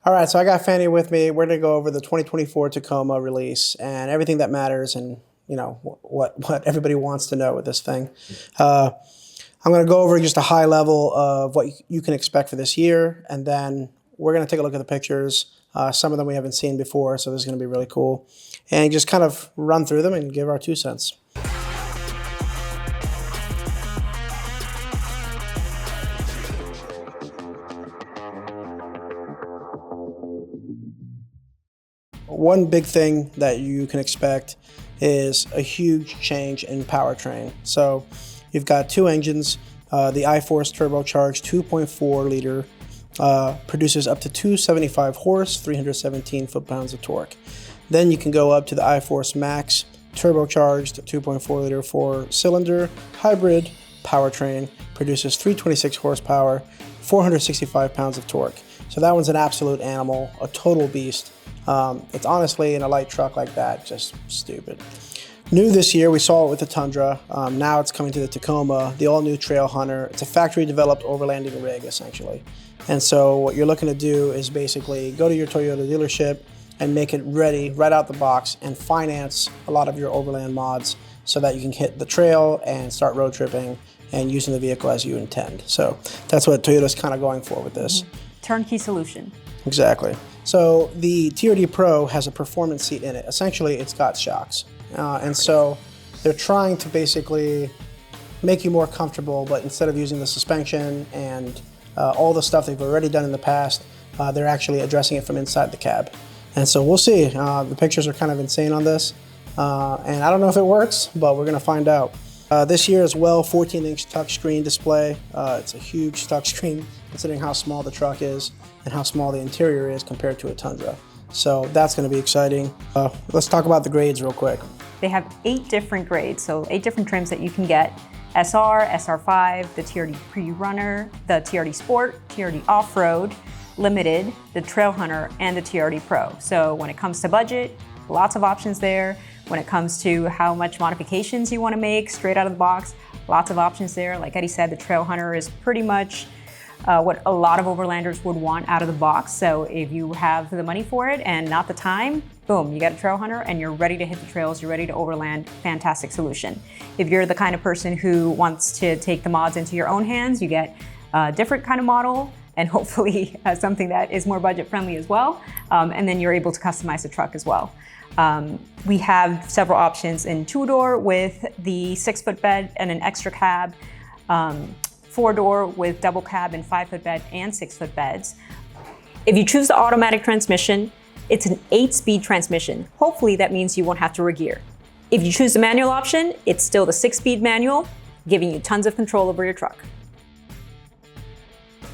All right, so I got Fanny with me. We're gonna go over the 2024 Tacoma release and everything that matters, and what everybody wants to know with this thing. I'm gonna go over just a high level of what you can expect for this year, and then we're gonna take a look at the pictures. Some of them we haven't seen before, so this is gonna be really cool, and just kind of run through them and give our 2 cents. One big thing that you can expect is a huge change in powertrain. So you've got 2 engines. The iForce turbocharged 2.4 liter produces up to 275 horse, 317 foot-pounds of torque. Then you can go up to the iForce Max turbocharged 2.4 liter 4-cylinder hybrid powertrain, produces 326 horsepower, 465 pounds of torque. So that one's an absolute animal, a total beast. It's honestly, in a light truck like that, just stupid. New this year, we saw it with the Tundra. Now it's coming to the Tacoma, the all-new Trailhunter. It's a factory-developed overlanding rig, essentially. And so what you're looking to do is basically go to your Toyota dealership and make it ready right out the box and finance a lot of your overland mods so that you can hit the trail and start road tripping and using the vehicle as you intend. So that's what Toyota's kind of going for with this. Turnkey solution. Exactly. So the TRDPro has a performance seat in it. Essentially, it's got shocks. And so they're trying to basically make you more comfortable, but instead of using the suspension and all the stuff they've already done in the past, they're actually addressing it from inside the cab. And so we'll see. The pictures are kind of insane on this. And I don't know if it works, but we're gonna find out. This year as well, 14-inch touchscreen display. It's a huge touchscreen considering how small the truck is and how small the interior is compared to a Tundra. So that's going to be exciting. Let's talk about the grades real quick. They have 8 different grades, so 8 different trims that you can get. SR, SR5, the TRD Pre-Runner, the TRD Sport, TRD Off-Road, Limited, the Trailhunter, and the TRD Pro. So when it comes to budget, lots of options there. When it comes to how much modifications you want to make straight out of the box, lots of options there. Like Eddie said, the Trailhunter is pretty much what a lot of overlanders would want out of the box. So if you have the money for it and not the time, boom, you got a Trailhunter and you're ready to hit the trails, you're ready to overland, fantastic solution. If you're the kind of person who wants to take the mods into your own hands, you get a different kind of model and hopefully something that is more budget friendly as well. And then you're able to customize the truck as well. We have several options in 2-door with the 6-foot bed and an extra cab, 4-door with double cab and 5-foot bed and 6-foot beds. If you choose the automatic transmission, it's an 8-speed transmission. Hopefully that means you won't have to regear. If you choose the manual option, it's still the 6-speed manual, giving you tons of control over your truck.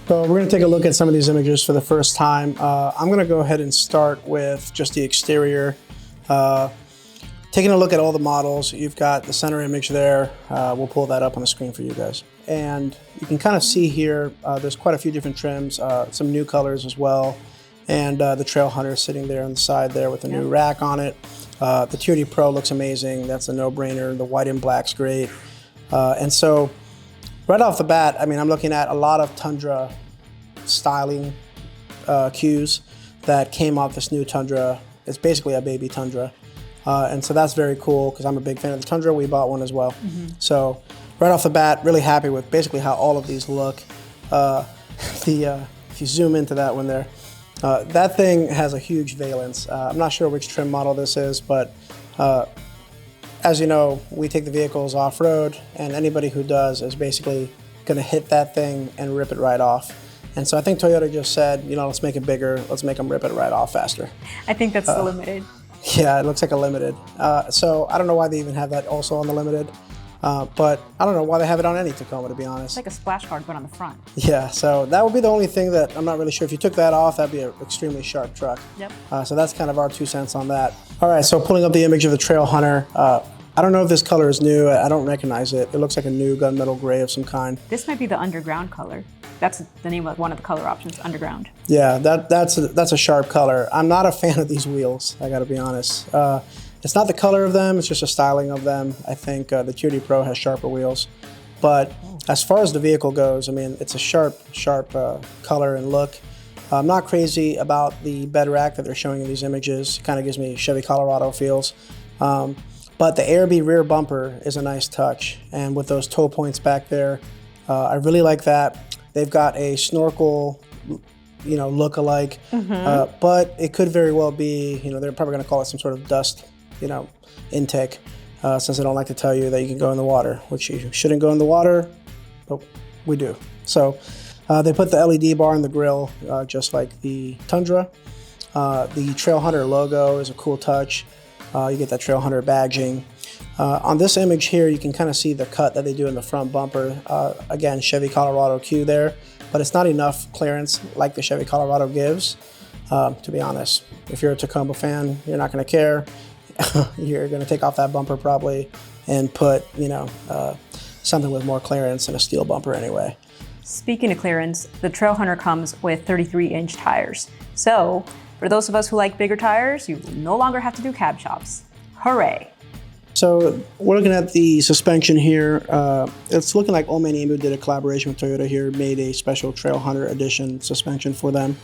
So we're going to take a look at some of these images for the first time. I'm going to go ahead and start with just the exterior. Taking a look at all the models, you've got the center image there. We'll pull that up on the screen for you guys. And you can kind of see here, there's quite a few different trims, some new colors as well. And the Trailhunter sitting there on the side there with a new rack on it. The TRDPro looks amazing. That's a no-brainer. The white and black's great. And so right off the bat, I mean, I'm looking at a lot of Tundra styling cues that came off this new Tundra. It's basically a baby Tundra. And so that's very cool because I'm a big fan of the Tundra. We bought one as well. So right off the bat, really happy with basically how all of these look. If you zoom into that one there, that thing has a huge valence. I'm not sure which trim model this is, but as you know, we take the vehicles off-road, and anybody who does is basically going to hit that thing and rip it right off. And so I think Toyota just said, you know, let's make it bigger. Let's make them rip it right off faster. I think that's the Limited. Yeah, it looks like a Limited. So I don't know why they even have that also on the Limited. But I don't know why they have it on any Tacoma, to be honest. It's like a splash guard, but on the front. Yeah, so that would be the only thing that I'm not really sure. If you took that off, that'd be an extremely sharp truck. Yep. So that's kind of our 2 cents on that. All right, so pulling up the image of the Trailhunter. I don't know if this color is new. I don't recognize it. It looks like a new gunmetal gray of some kind. This might be the underground color. That's the name of one of the color options, underground. Yeah, that's a sharp color. I'm not a fan of these wheels, I gotta be honest. It's not the color of them, it's just the styling of them. I think the TRDPro has sharper wheels. But as far as the vehicle goes, I mean, it's a sharp color and look. I'm not crazy about the bed rack that they're showing in these images. It kind of gives me Chevy Colorado feels. But the ARB rear bumper is a nice touch. And with those toe points back there, I really like that. They've got a snorkel, look-alike, but it could very well be, they're probably going to call it some sort of dust, intake, since they don't like to tell you that you can go in the water, which you shouldn't go in the water, but we do. So they put the LED bar in the grill, just like the Tundra. The Trailhunter logo is a cool touch. You get that Trailhunter badging. On this image here, you can kind of see the cut that they do in the front bumper. Again, Chevy Colorado Q there, but it's not enough clearance like the Chevy Colorado gives. To be honest, if you're a Tacoma fan, you're not going to care. You're going to take off that bumper probably and put, something with more clearance and a steel bumper anyway. Speaking of clearance, the Trailhunter comes with 33-inch tires. So, for those of us who like bigger tires, you no longer have to do cab shops. Hooray! So we're looking at the suspension here. It's looking like Old Man Emu did a collaboration with Toyota here, made a special Trailhunter edition suspension for them.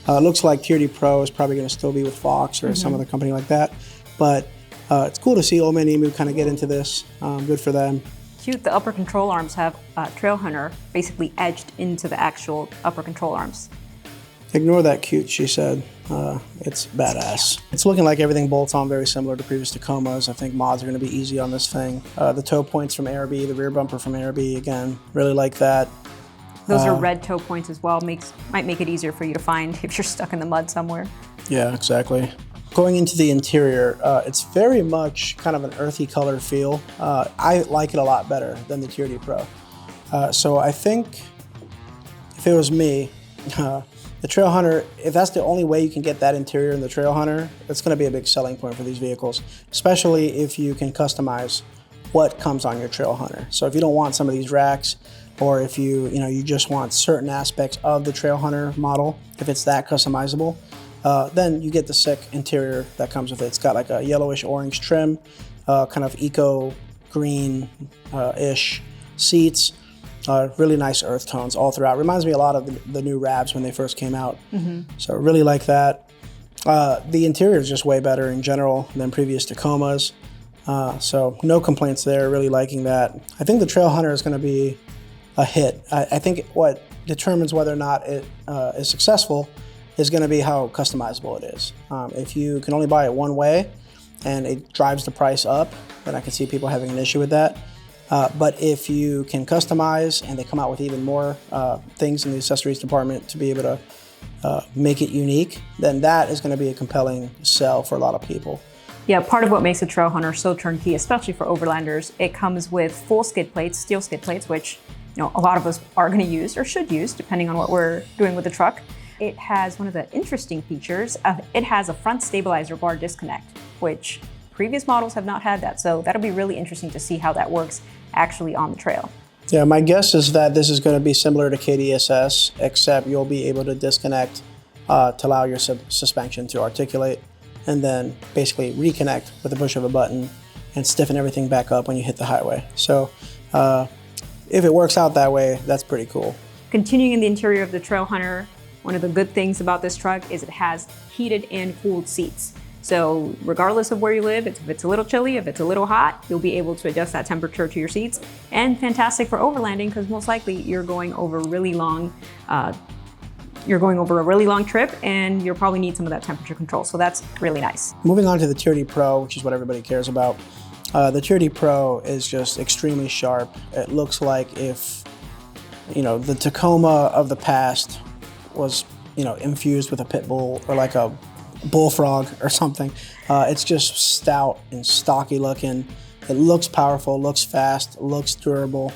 Looks like TRDPro is probably going to still be with Fox or some other company like that. But it's cool to see Old Man Emu kind of get into this. Good for them. Cute, the upper control arms have Trailhunter basically edged into the actual upper control arms. Ignore that cute, she said. It's badass. It's looking like everything bolts on very similar to previous Tacomas. I think mods are going to be easy on this thing. The toe points from ARB, the rear bumper from ARB, again, really like that. Those are red toe points as well. Might make it easier for you to find if you're stuck in the mud somewhere. Yeah, exactly. Going into the interior, it's very much kind of an earthy color feel. I like it a lot better than the TRDPro. So I think if it was me, the Trailhunter, if that's the only way you can get that interior in the Trailhunter, it's going to be a big selling point for these vehicles, especially if you can customize what comes on your Trailhunter. So if you don't want some of these racks, or if you just want certain aspects of the Trailhunter model, if it's that customizable, then you get the sick interior that comes with it. It's got like a yellowish orange trim, kind of eco green-ish seats. Really nice earth tones all throughout. Reminds me a lot of the new Ravs when they first came out. So really like that. The interior is just way better in general than previous Tacomas. So no complaints there, really liking that. I think the Trailhunter is going to be a hit. I think what determines whether or not it is successful is going to be how customizable it is. If you can only buy it one way and it drives the price up, then I can see people having an issue with that. But if you can customize and they come out with even more things in the accessories department to be able to make it unique, then that is going to be a compelling sell for a lot of people. Yeah, part of what makes a Trailhunter so turnkey, especially for overlanders, it comes with full skid plates, steel skid plates, which a lot of us are going to use or should use depending on what we're doing with the truck. It has one of the interesting features of it has a front stabilizer bar disconnect, which previous models have not had that. So that'll be really interesting to see how that works actually on the trail. Yeah, my guess is that this is going to be similar to KDSS, except you'll be able to disconnect to allow your suspension to articulate, and then basically reconnect with the push of a button and stiffen everything back up when you hit the highway. So if it works out that way, that's pretty cool. Continuing in the interior of the Trailhunter, one of the good things about this truck is it has heated and cooled seats. So regardless of where you live, if it's a little chilly, if it's a little hot, you'll be able to adjust that temperature to your seats. And fantastic for overlanding because most likely you're going over a really long trip and you'll probably need some of that temperature control. So that's really nice. Moving on to the TRDPro, which is what everybody cares about. The TRDPro is just extremely sharp. It looks like if, the Tacoma of the past was, infused with a pit bull or like a bullfrog or something. It's just stout and stocky looking. It looks powerful, looks fast, looks durable.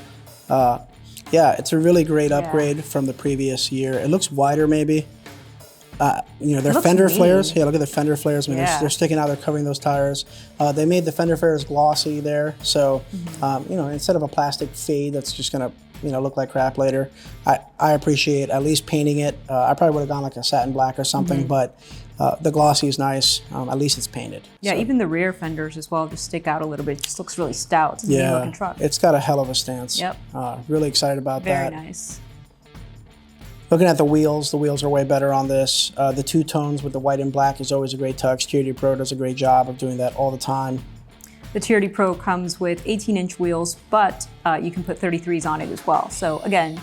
Yeah, it's a really great upgrade from the previous year. It looks wider maybe. Their fender flares. Yeah, look at the fender flares. I mean, they're sticking out. They're covering those tires. They made the fender flares glossy there. So, instead of a plastic fade that's just gonna, look like crap later, I appreciate at least painting it. I probably would have gone like a satin black or something, but the glossy is nice. At least it's painted. Yeah, so. Even the rear fenders as well just stick out a little bit. It just looks really stout. It's a neat looking truck. It's got a hell of a stance. Yep. Really excited about that. Very nice. Looking at the wheels are way better on this. The two tones with the white and black is always a great touch. TRDPro does a great job of doing that all the time. The TRDPro comes with 18-inch wheels, but you can put 33s on it as well. So again,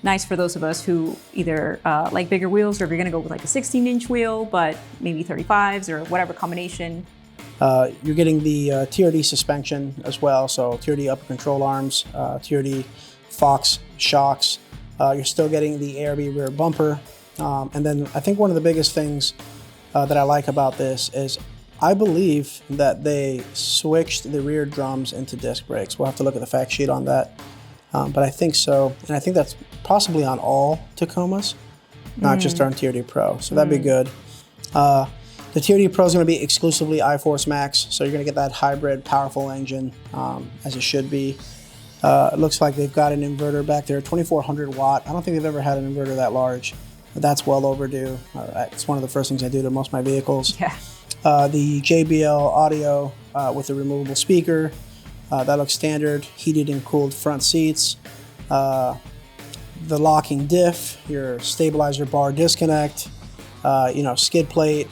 nice for those of us who either like bigger wheels, or if you're gonna go with like a 16-inch wheel, but maybe 35s or whatever combination. You're getting the TRD suspension as well, so TRD upper control arms, TRD Fox shocks. You're still getting the ARB rear bumper. And then I think one of the biggest things that I like about this is I believe that they switched the rear drums into disc brakes. We'll have to look at the fact sheet on that. But I think so. And I think that's possibly on all Tacomas, not just on TRDPro. So that'd be good. The TRDPro is going to be exclusively iForce Max. So you're going to get that hybrid powerful engine as it should be. It looks like they've got an inverter back there, 2400 watt. I don't think they've ever had an inverter that large, but that's well overdue. It's one of the first things I do to most of my vehicles. Yeah. The JBL audio with the removable speaker, that looks standard. Heated and cooled front seats. The locking diff, your stabilizer bar disconnect, skid plate.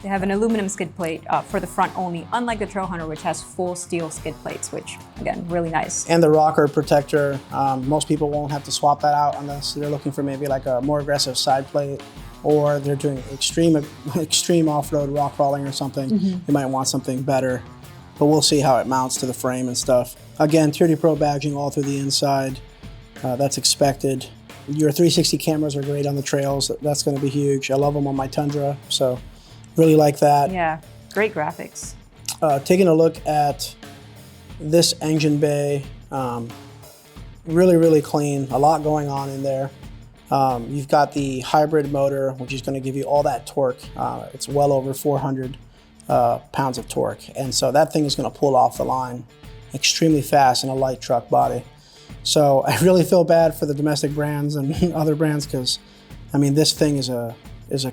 They have an aluminum skid plate for the front only, unlike the Trailhunter, which has full steel skid plates, which, again, really nice. And the rocker protector. Most people won't have to swap that out unless they're looking for maybe like a more aggressive side plate, or they're doing extreme off-road rock crawling or something. You might want something better, but we'll see how it mounts to the frame and stuff. Again, TRDPro badging all through the inside. That's expected. Your 360 cameras are great on the trails. That's going to be huge. I love them on my Tundra, so really like that. Yeah, great graphics. Taking a look at this engine bay, really, really clean. A lot going on in there. You've got the hybrid motor, which is going to give you all that torque. It's well over 400 pounds of torque. And so that thing is going to pull off the line extremely fast in a light truck body. So I really feel bad for the domestic brands and other brands, because, I mean, this thing is a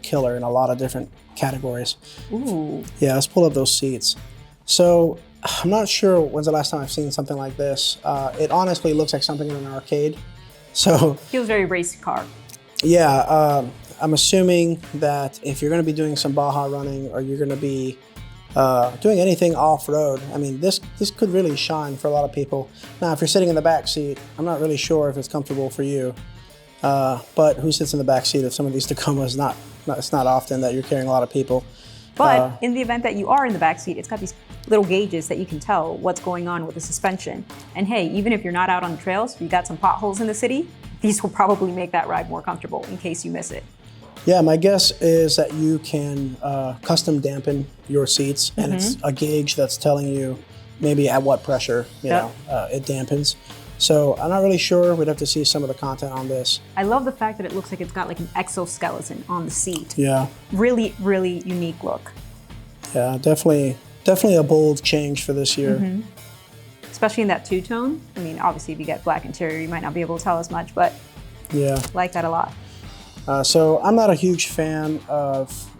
killer in a lot of different categories. Ooh. Yeah, let's pull up those seats. So I'm not sure when's the last time I've seen something like this. It honestly looks like something in an arcade. So feels very race car. Yeah, I'm assuming that if you're going to be doing some Baja running, or you're going to be doing anything off-road, I mean, this could really shine for a lot of people. Now, if you're sitting in the back seat, I'm not really sure if it's comfortable for you. But who sits in the back seat of some of these Tacomas? It's not often that you're carrying a lot of people. But in the event that you are in the back seat, it's got these little gauges that you can tell what's going on with the suspension. And hey, even if you're not out on the trails, you got some potholes in the city, these will probably make that ride more comfortable in case you miss it. Yeah, my guess is that you can custom dampen your seats, and it's a gauge that's telling you maybe at what pressure it dampens. So I'm not really sure. We'd have to see some of the content on this. I love the fact that it looks like it's got like an exoskeleton on the seat. Yeah. Really, really unique look. Yeah, definitely a bold change for this year. Especially in that two-tone. I mean, obviously if you get black interior, you might not be able to tell as much, but yeah, I like that a lot. So I'm not a huge fan of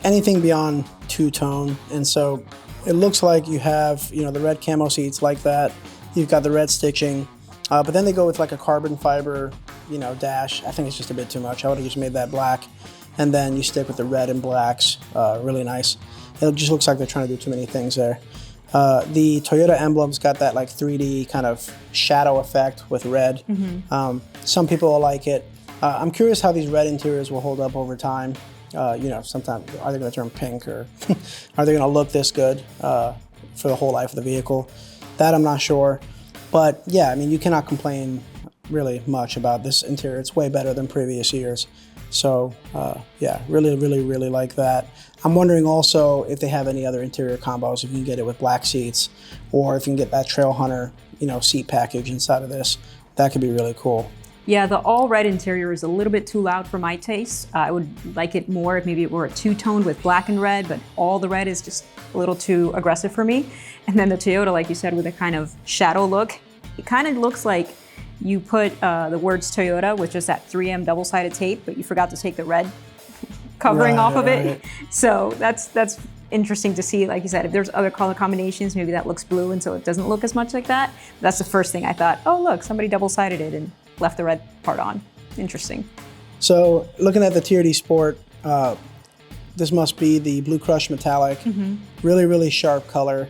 anything beyond two-tone. And so it looks like you have, the red camo seats like that. You've got the red stitching, but then they go with like a carbon fiber, dash. I think it's just a bit too much. I would have just made that black, and then you stick with the red and blacks. Really nice. It just looks like they're trying to do too many things there. The Toyota emblem's got that like 3D kind of shadow effect with red. Some people will like it. I'm curious how these red interiors will hold up over time. Sometimes are they going to turn pink, or are they going to look this good for the whole life of the vehicle? That I'm not sure, but yeah, I mean, you cannot complain really much about this interior. It's way better than previous years. So yeah, really, really, really like that. I'm wondering also if they have any other interior combos, if you can get it with black seats, or if you can get that Trailhunter, seat package inside of this. That could be really cool. Yeah, the all red interior is a little bit too loud for my taste. I would like it more if maybe it were a two-toned with black and red, but all the red is just a little too aggressive for me. And then the Toyota, like you said, with a kind of shadow look, it kind of looks like you put the words Toyota with just that 3M double-sided tape, but you forgot to take the red covering off of it. So that's interesting to see. Like you said, if there's other color combinations, maybe that looks blue, and so it doesn't look as much like that. That's the first thing I thought, oh look, somebody double-sided it and left the red part on. Interesting. So looking at the TRD Sport, this must be the Blue Crush Metallic. Really, really sharp color.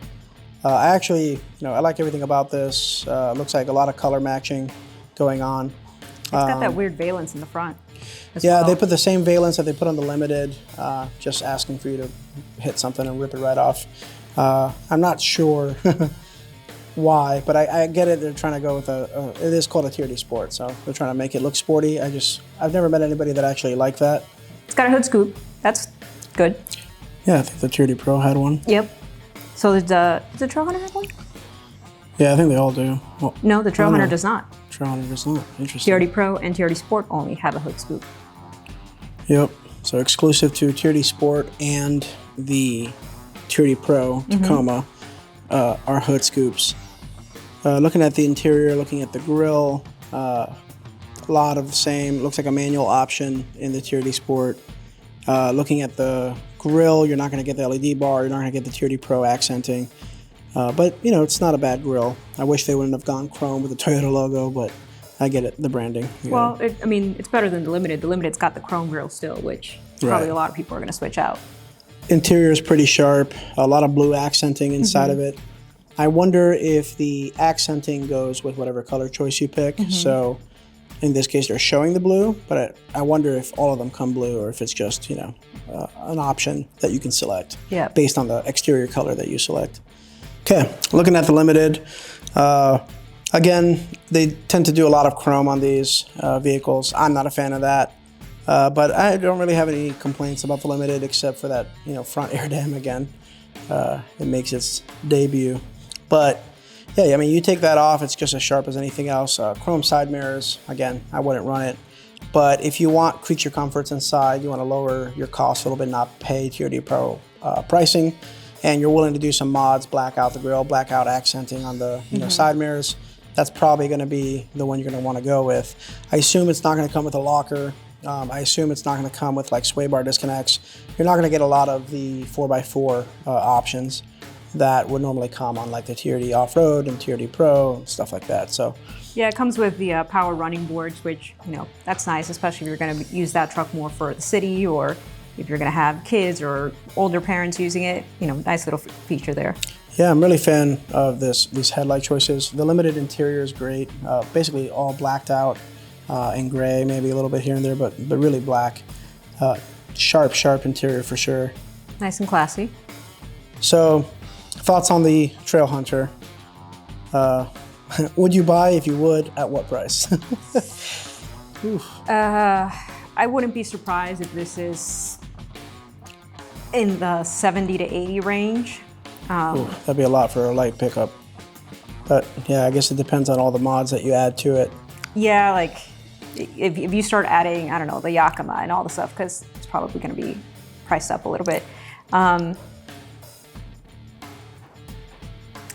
I actually, I like everything about this. Looks like a lot of color matching going on. It's got that weird valence in the front. Yeah, they put the same valence that they put on the Limited, just asking for you to hit something and rip it right off. I'm not sure why, but I get it. They're trying to go with it is called a TRD Sport, so they're trying to make it look sporty. I've never met anybody that actually liked that. It's got a hood scoop. That's good. Yeah, I think the TRDPro had one. Yep. So does the Trailhunter have one? Yeah, I think they all do. Well, no, the Trailhunter does not. Trailhunter does not. Interesting. TRDPro and TRD Sport only have a hood scoop. Yep. So exclusive to TRD Sport and the TRDPro Tacoma are hood scoops. Looking at the interior, looking at the grille, a lot of the same. Looks like a manual option in the TRD Sport. Looking at the grille, you're not going to get the LED bar. You're not going to get the TRDPro accenting. But, it's not a bad grille. I wish they wouldn't have gone chrome with the Toyota logo, but I get it, the branding. Well, it's better than the Limited. The Limited's got the chrome grille still, which probably a lot of people are going to switch out. Interior is pretty sharp. A lot of blue accenting inside of it. I wonder if the accenting goes with whatever color choice you pick. So in this case, they're showing the blue, but I wonder if all of them come blue or if it's just, an option that you can select based on the exterior color that you select. Okay, looking at the Limited. Again, they tend to do a lot of chrome on these vehicles. I'm not a fan of that, but I don't really have any complaints about the Limited except for that, front air dam again. It makes its debut. But yeah, you take that off, it's just as sharp as anything else. Chrome side mirrors, again, I wouldn't run it. But if you want creature comforts inside, you want to lower your costs a little bit, not pay TRDPro pricing, and you're willing to do some mods, black out the grille, black out accenting on the side mirrors, that's probably going to be the one you're going to want to go with. I assume it's not going to come with a locker. I assume it's not going to come with like sway bar disconnects. You're not going to get a lot of the 4x4 options that would normally come on like the TRD Off-Road and TRD Pro and stuff like that. So yeah, it comes with the power running boards, which, that's nice, especially if you're going to use that truck more for the city or if you're going to have kids or older parents using it, nice little feature there. Yeah, I'm really a fan of these headlight choices. The Limited interior is great, basically all blacked out in gray, maybe a little bit here and there, but really black. Sharp interior for sure. Nice and classy. So, thoughts on the Trailhunter? Would you buy? If you would, at what price? I wouldn't be surprised if this is in the 70 to 80 range. That'd be a lot for a light pickup. But yeah, I guess it depends on all the mods that you add to it. Yeah, like if you start adding, I don't know, the Yakima and all the stuff, because it's probably going to be priced up a little bit.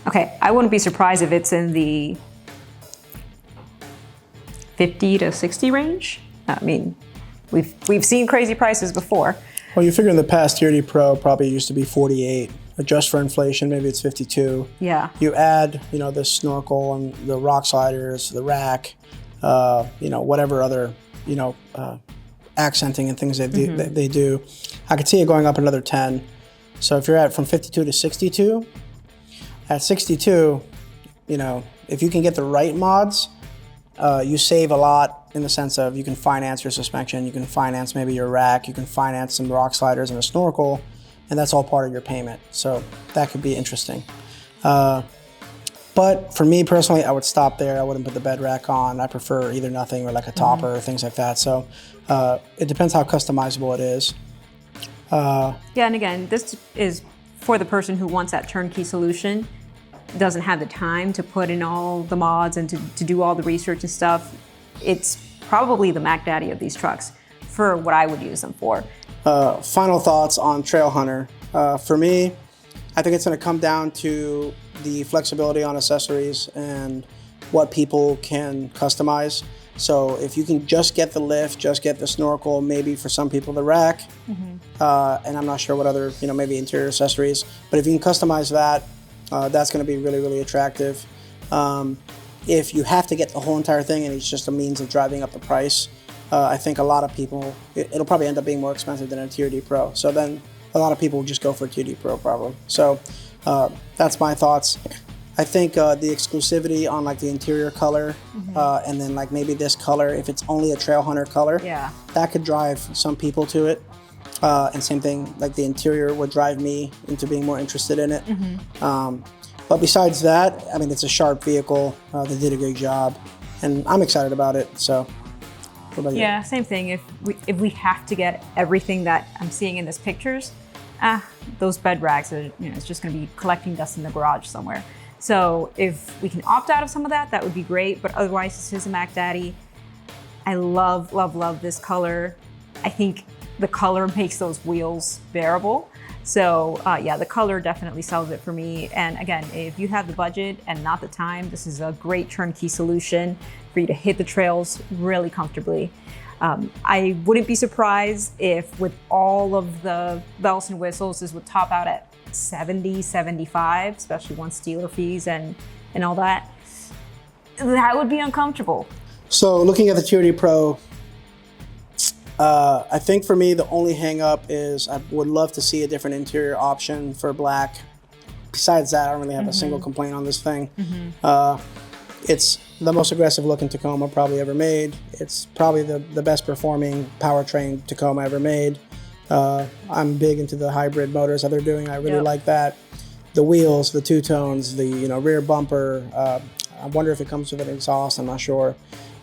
Okay, I wouldn't be surprised if it's in the 50 to 60 range. I mean, we've seen crazy prices before. Well, you figure in the past, TRDPro probably used to be 48. Adjust for inflation, maybe it's 52. Yeah. You add, the snorkel and the rock sliders, the rack, whatever other, accenting and things that they do. I could see it going up another 10. So if you're at from 52 to 62, at 62, if you can get the right mods, you save a lot in the sense of you can finance your suspension, you can finance maybe your rack, you can finance some rock sliders and a snorkel, and that's all part of your payment. So that could be interesting. But for me personally, I would stop there. I wouldn't put the bed rack on. I prefer either nothing or like a topper or things like that. So it depends how customizable it is. Yeah, and again, this is for the person who wants that turnkey solution, doesn't have the time to put in all the mods and to do all the research and stuff. It's probably the Mac Daddy of these trucks for what I would use them for. Final thoughts on Trailhunter. For me, I think it's going to come down to the flexibility on accessories and what people can customize. So if you can just get the lift, just get the snorkel, maybe for some people the rack, and I'm not sure what other, maybe interior accessories, but if you can customize that, that's going to be really, really attractive. If you have to get the whole entire thing and it's just a means of driving up the price, I think a lot of people, it'll probably end up being more expensive than a TRD Pro. So then a lot of people will just go for a TRD Pro probably. So that's my thoughts. I think the exclusivity on like the interior color, and then like maybe this color, if it's only a Trailhunter color, that could drive some people to it. And same thing, like the interior would drive me into being more interested in it. But besides that, I mean, it's a sharp vehicle. They did a great job, and I'm excited about it. So, what about you? Yeah, same thing. If we have to get everything that I'm seeing in these pictures, those bed rags are, it's just going to be collecting dust in the garage somewhere. So if we can opt out of some of that, that would be great. But otherwise, this is a Mac Daddy. I love, love, love this color. I think the color makes those wheels bearable. So yeah, the color definitely sells it for me. And again, if you have the budget and not the time, this is a great turnkey solution for you to hit the trails really comfortably. I wouldn't be surprised if with all of the bells and whistles, this would top out at 70, 75, especially once dealer fees and all that. That would be uncomfortable. So looking at the TRD Pro, I think for me, the only hang up is I would love to see a different interior option for black. Besides that, I don't really have a single complaint on this thing. It's the most aggressive looking Tacoma probably ever made. It's probably the best performing powertrain Tacoma ever made. I'm big into the hybrid motors that they're doing. I really like that. The wheels, the two-tones, the rear bumper. I wonder if it comes with an exhaust, I'm not sure.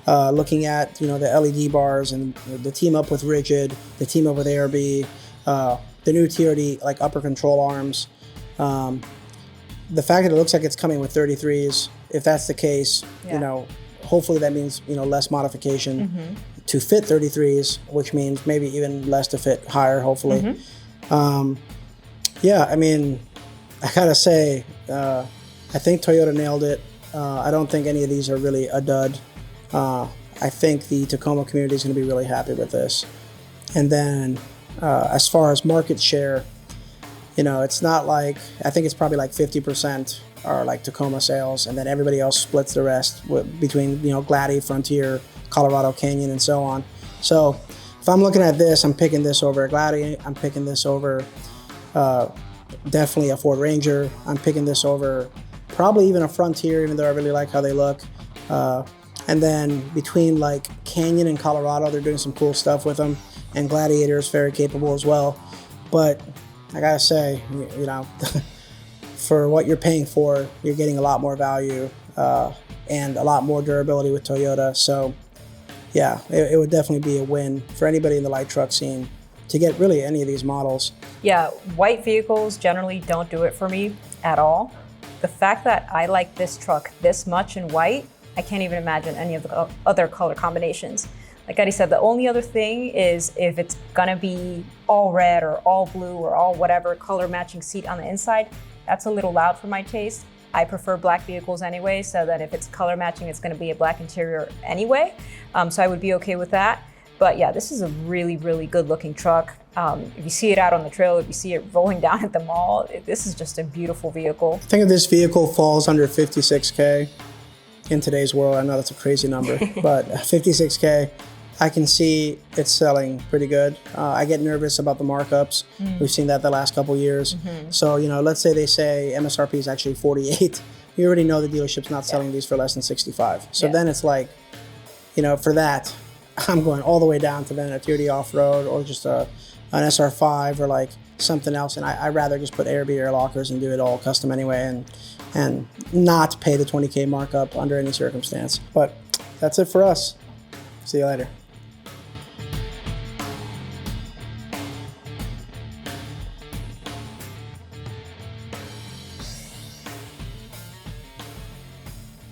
Looking at the LED bars and the team up with Rigid, the team up with ARB, the new TRD like upper control arms. The fact that it looks like it's coming with 33s, if that's the case, hopefully that means less modification to fit 33s, which means maybe even less to fit higher, hopefully. Yeah, I mean, I gotta say, I think Toyota nailed it. I don't think any of these are really a dud. I think the Tacoma community is going to be really happy with this. And then as far as market share, it's not like, I think it's probably like 50% are like Tacoma sales, and then everybody else splits the rest between, Gladdy, Frontier, Colorado Canyon, and so on. So if I'm looking at this, I'm picking this over a Gladdy. I'm picking this over definitely a Ford Ranger. I'm picking this over probably even a Frontier, even though I really like how they look. And then between like Canyon and Colorado, they're doing some cool stuff with them. And Gladiator is very capable as well. But I gotta say, for what you're paying for, you're getting a lot more value and a lot more durability with Toyota. So yeah, it would definitely be a win for anybody in the light truck scene to get really any of these models. Yeah, white vehicles generally don't do it for me at all. The fact that I like this truck this much in white, I can't even imagine any of the other color combinations. Like Eddie said, the only other thing is if it's gonna be all red or all blue or all whatever color matching seat on the inside, that's a little loud for my taste. I prefer black vehicles anyway, so that if it's color matching, it's gonna be a black interior anyway. So I would be okay with that. But yeah, this is a really, really good looking truck. If you see it out on the trail, if you see it rolling down at the mall, this is just a beautiful vehicle. I think if this vehicle falls under 56K in today's world, I know that's a crazy number, but 56K, I can see it's selling pretty good. I get nervous about the markups. We've seen that the last couple years. So, let's say they say MSRP is actually 48. You already know the dealership's not selling these for less than 65. So then it's like, for that, I'm going all the way down to then a TRD off-road or just an SR5 or like something else. And I'd rather just put ARB air lockers and do it all custom anyway and not pay the 20K markup under any circumstance. But that's it for us. See you later.